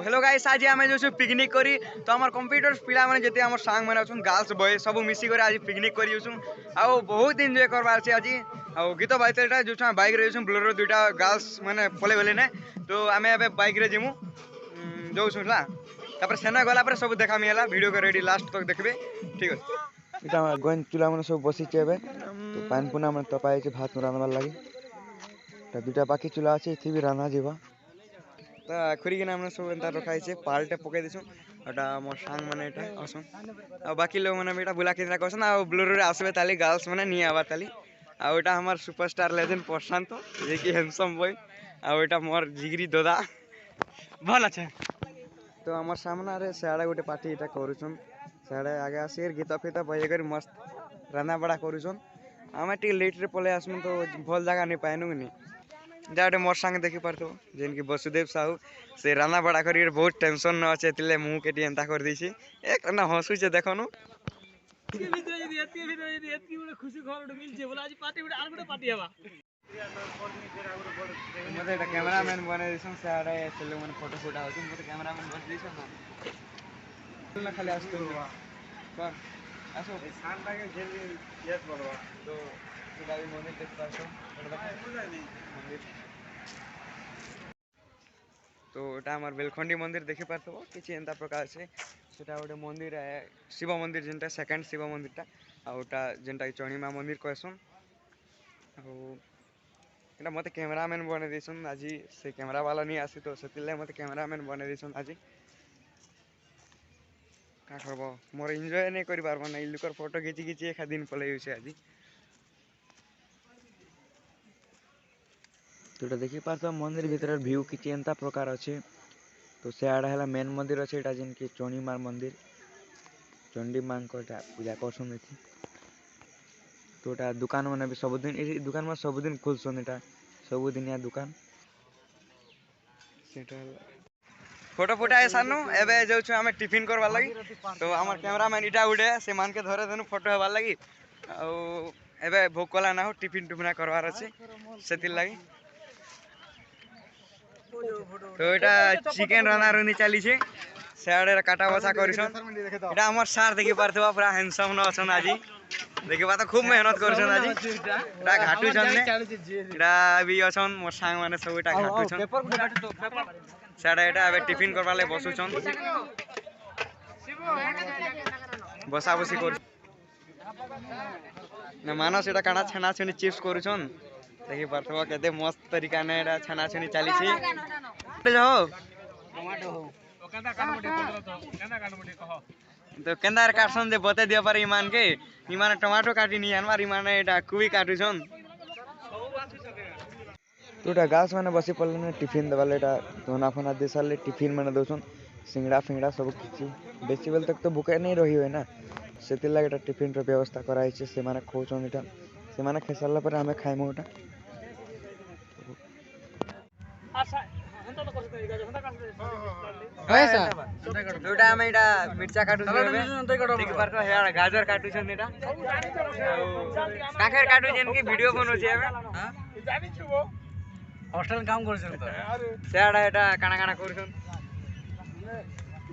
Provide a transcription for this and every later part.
Hello guys आज आम जो पिकनिक करी तो आम कंप्यूटर पिला मैंने जिते आम सांग मैंने अच्छा गर्ल्स बॉय सब मिसिक आज पिकनिक कर आउ बहुत एंजॉय करवार अच्छे आज आउ गीत बाइटा जो बाइक रे ब्लोरो दुईटा गर्ल्स मैंने पलि गले ना तो आम ए बाइक रे जीमु जो तापर सेना गला सब देखा मिला वीडियो को रेडी लास्ट तक देखबे ठीक है। इटा गोन चूल्हा मैंने सब बसी एबे तो पानी पुना मैंने तपाई भात रांधबार लगी दुटा बाकी चूल्हा अच्छे इथि भी रांधा जीवा तो खुरीकिना हमने सब एंता रखाई पालटे पकई देसु एटा मोर सांग माने एटा असुन आ बाकी लोग माने बेटा बुला के कहसन आ ब्लोरो रे आसबे ताली गर्ल्स माने नी आवा ताली आ एटा हमर सुपरस्टार लेजेंड प्रशांत जे कि हैंडसम बॉय आ एटा मोर जिगरी दादा भल अच्छा तो हमर सामने रे साडा गोटे पार्टी एटा करूछन साडा आगे आसी गीत फीत बजे कर मस्त रान्ना बड़ा करूछन आमे टी लेट रे पले आसमु तो भल जगह नहीं पाइनु नी जाटे मोर संग देखि पारतो जेन कि वसुदेव साहू से रान्ना बड़ा करी बहुत टेंशन न अच्छे तिले मुंह के एंता कर देछि एक ना हंसु छे देखनु खुशी खबर मिल छे बोला आज पार्टी उडे आर गुटे पार्टी हवा मते एटा कैमरामैन बने दिसन साडे चलो मन फोटो फोटा होत मते कैमरामैन बन दिसन ना खाली आस्तो कोन आसो शान लागे जेल यस बोलवा तो गाड़ी मंदिर देख पाछो मंदिर तो एटा हमार बेलखंडी मंदिर देखि पारतो किछि एंता प्रकार से सेटा गोटे मंदिर है शिव मंदिर जेनटा सेकंड शिव मंदिरटा आ ओटा जेनटा चणीमा मंदिर कहसन आ एटा मते कैमरामैन बने दिसन आज से कैमरा वाला नहीं आसी तो सेतिले मते कैमरामैन बने दिसन आज का करबो मोर एन्जॉय नहीं करि पारबो ना इलुकर फोटो खिची खिची एक दिन पले होइसे आज तो देखि पारतो मंदिर भीतर व्यू किछि एंता प्रकार अछि तो से आड़ा है मेन मंदिर अच्छे एटा जिन कि चंडी मार मंदिर चंडी मां को पूजा करसन एथि तो एटा दुकान माने भी सब दिन ए दुकान में सब दिन खुलसन एटा सब दिन या दुकान सेटा फोटो फोटा है सानु एबे जाउ छु हमें टिफिन करबा लागि तो हमर कैमरामैन इटा उडे से मान के धरे देनु फोटो हेबा लागि आ एबे भोक कला ना हो टिफिन टुफिना करवार अछि सेति लागि तो एटा चिकेन राना रुनी चली छे साडे काटा बसा करिसन एटा हमर सार देखि पारथबा पूरा हैंडसम न अछन आजी देखिबा तो खूब मेहनत करछन आजी एटा घाटू छन ने एटा अभी अछन मोर सांग माने सब एटा घाटू छन साडे एटा अबे टिफिन करबा ले बसु छन बसा बसी कर न मानस एटा काना छना छनी चिप्स करूछन देखि पारथबा केते मस्त तरीका ने एटा छना छनी चली छी जाओ टमाटो हो केंदा काटबो कहो तो केंदा काटसन जे बते दिया पर ईमान के ईमान टमाटो काटी नि हनमार ईमान एटा कुबी काटू छन तोटा गास माने बसी पल्ले ने टिफिन देवाले एटा दोना फना देसाले टिफिन माने दोसन सिंगड़ा फिंगड़ा सब किछि बेसी बेल तक तो भूखे नहीं रही होय ना सेति लागे एटा टिफिन रो व्यवस्था कराई छै से माने खोचन एटा से माने खेसल्ला पर हमें खाइमु एटा दुटा में एटा मिर्चा काटू छे देख पारतो हेयार गाजर काटू छन एटा काखेर काटू जेन की वीडियो बनो छे एबे हां जानि छुबो हॉस्टल काम कर छन तो सेडा एटा काना काना कर छन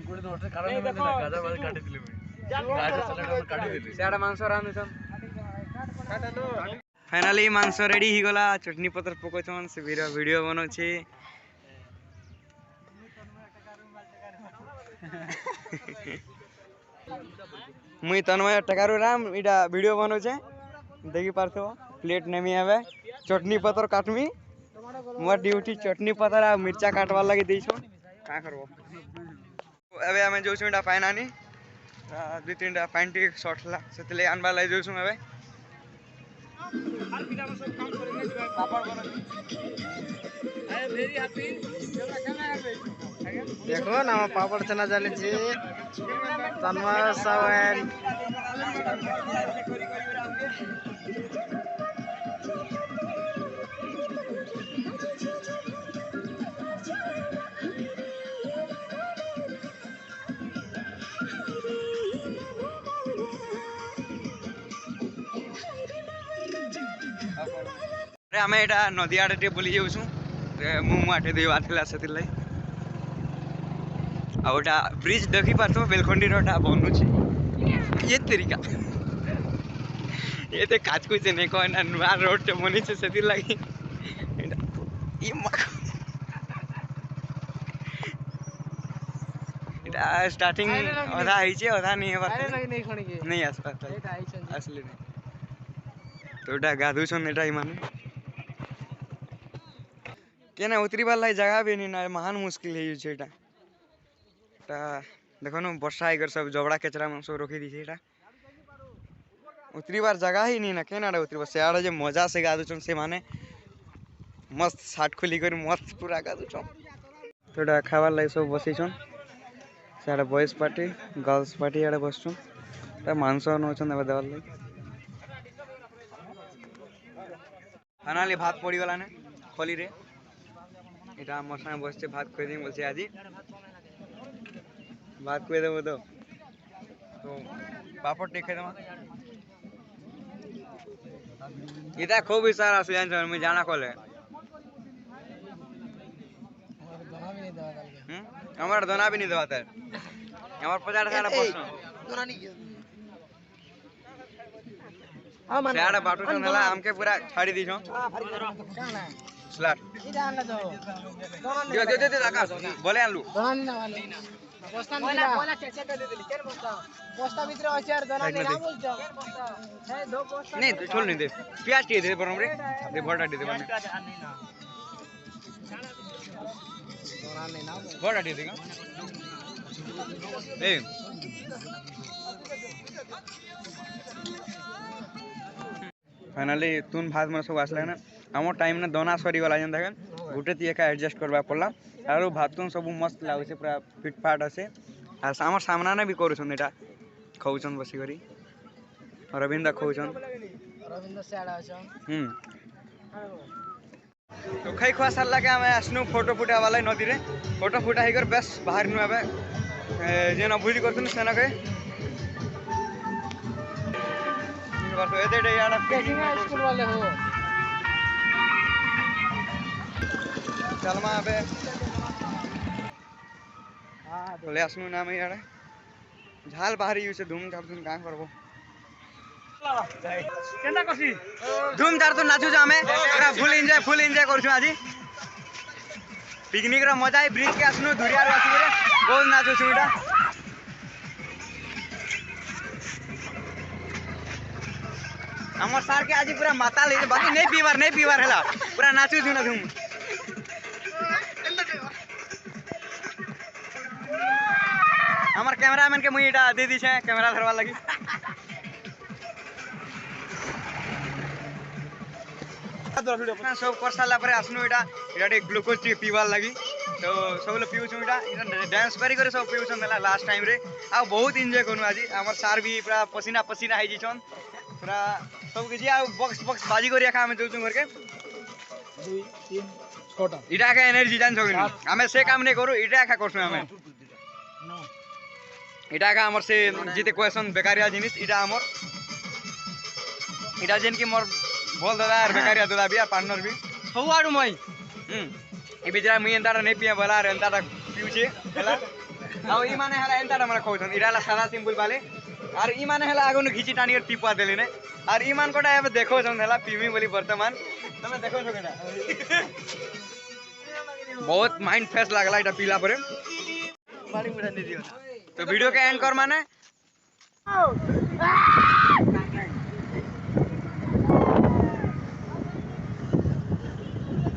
गुड तो हॉस्टल कारण में गाजर वाले काटी दिले गाजर सलाड काटी दिले सेडा मांस रांधु छन काटलो फाइनली मांस रेडी ही गला चटनी पत्र पको छन से वीडियो बनो छे मुई तन्मय टकारू राम इटा वीडियो बनो छे देखि पारथो प्लेट नेमी आवे चटनी पत्र काटमी मोर ड्यूटी चटनी पत्र आ मिर्चा काटवा लागि दै छो का करबो एबे हमें जो छुंडा पाइनानी दु तीनटा पैंटी शॉटला सेतले आनबा लै जो छु एबे हर पिटा में सब काम करे पापड़ बनो आई एम वेरी हैप्पी देखो ना पापड़ चना चले छी तन्मय सावन आम एटा नदी आड़े बुली जाऊँ मुँह आटे देवा से ଆଉ ଗୋଟା ବ୍ରିଜ ଦେଖି ପାରୁଥିବ ବେଲଖଣ୍ଡିର ଗୋଟା ବନୁଛି ଏ ତରିକା ଏତେ କାଜ କୁଚେ ନାଇଁ କହ ନା ନୂଆ ରୋଡଟେ ବନିছে ସେଥିଲାଗି ଏଇଟା ଇ ମା ଏଇଟା ଷ୍ଟାର୍ଟିଂ ଅଧା ହେଇଛି ଅଧା ନେଇ ହେବାର ନେଇ ଆସିବାର ଆସିଲେ ନାଇଁ ତ ଏଇଟା ଗାଧୁଛନ୍ ଏଇଟା ଏମାନେ କେନା ଉତରିବାର ଲାଗି ଜାଗା ବି ନି ନା ମହାନ ମୁସ୍କିଲ ହେଇଯାଉଛି ଏଇଟା ता देखो वर्षा आईकर सब जबड़ा केचरा में सब रखी दीजिए एटा उतरीबार जगह ही नहीं ना केना उतरीबार सियाड़े जे मजा से गादुछन से माने मस्त साट खोली कर मस्त पूरा गादुछन तोडा खावार लागि सब बसिछन सियाड़े बॉयज पार्टी गर्ल्स पार्टी आड़े बसछन ता मांस नोछन देबा देवार लागि फाइनली भात पड़ी गला ने खोली रे एटा हमर संग बसছে भात खइ दिन बोलছে आजी बात कोई देबो तो पापड़ टेके दमा इता खूब सारा से जान मैं जाना कोले हमार दोना भी नहीं दवाता हमार 50 सारा प्रश्न दोना नहीं हां माने सारा बाटू चला हमके पूरा छाड़ी दी छो स्लैट इदा आनला तो दे आकाश बोले आलू दोना नहीं ना वाले बस्ता बोला बोला चेक कर दे देली केन बस्ता भीतर अछि यार दोना नहीं ना बोल जा है दो बस्ता नहीं छोड़ नहीं दे प्याज के दे बरम रे दे बड़ा दे दे बने दोना नहीं ना बड़ा दे देगा ए फाइनली तुन भात में सब आसला ना हमर टाइम ना दोना सरी वाला जन देखन गुटे ती एका एडजस्ट करबा पड़ला आरो भातुन सब मस्त लागै छै पूरा फिट फाट আছে আর আমার সামনা না भी करूछन एटा खाउछन बसी करी अरविंद खाउछन अरविंद सेडा छन तो खाई खवा साला के हम आसनु फोटो फुटा वाला नदी रे फोटो फुटा हेकर बस बाहर नु आबे जेना बुझी करथुन सेना के बार तो एते डे यार स्कूल वाले हो चलमा अबे बोले आसनु नाम यार झाल बाहरी यूसे धूम धाम धूम काम करबो केंदा कसी धूम धार तो नाचू जामे पूरा फुल एंजॉय करछु आजी पिकनिक रा मजा है ब्रिज के आसनु धुरिया रे आसी रे बहुत नाचू छुटा हमर सार के आजी पूरा माता ले बाकी नहीं पीवार हला पूरा नाचू छु ना धूम हमार कैमरामैन के मुई एटा दे दी छे कैमरा धरवा लगी सब कर साला परे आसनु एटा एटा ग्लूकोज टी पीवार लगी तो सब लोग पीउ छु एटा डांस करी करे सब पीउ छन लास्ट टाइम रे आ बहुत एंजॉय कनु आजी हमर सार भी पूरा पसीना हाई जी छन पूरा सब के जी आ बॉक्स बाजी करिया खा हम जोछु घर के 2 3 6टा इटा का एनर्जी जान छगनी हमें से काम नहीं करू इटा का करछु हमें इटा का हमर से जीते क्वेश्चन बेकारिया जिनिस इटा हमर इटा जेन की मोर बोल दादा यार बेकारिया दादा भी पार्टनर भी सवाडु मई ए बिजरा मुई एंतारा नहीं पिया बोला रे एंतारा पिउछे हला आउ ई माने हला एंतारा हमरा कहउछन इराला सादा सिंपल वाले और ई माने हला आगुन घिची टानी कर टिपा देले ने और ई मान कोटा अब देखो छन हला पीवी बोली वर्तमान तमे देखो छ केटा बहुत माइंड फ्रेश लागला इटा पीला परे पानी मुड़ा दे दियो तो वीडियो के एंड कर माने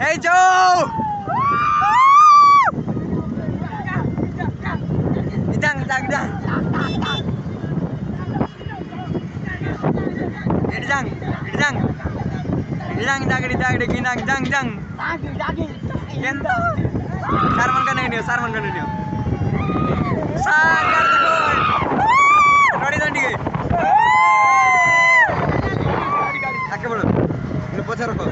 हे जो idang sarman kan ini sangar tukun rodi dondi ke ake bolo ini pochar ko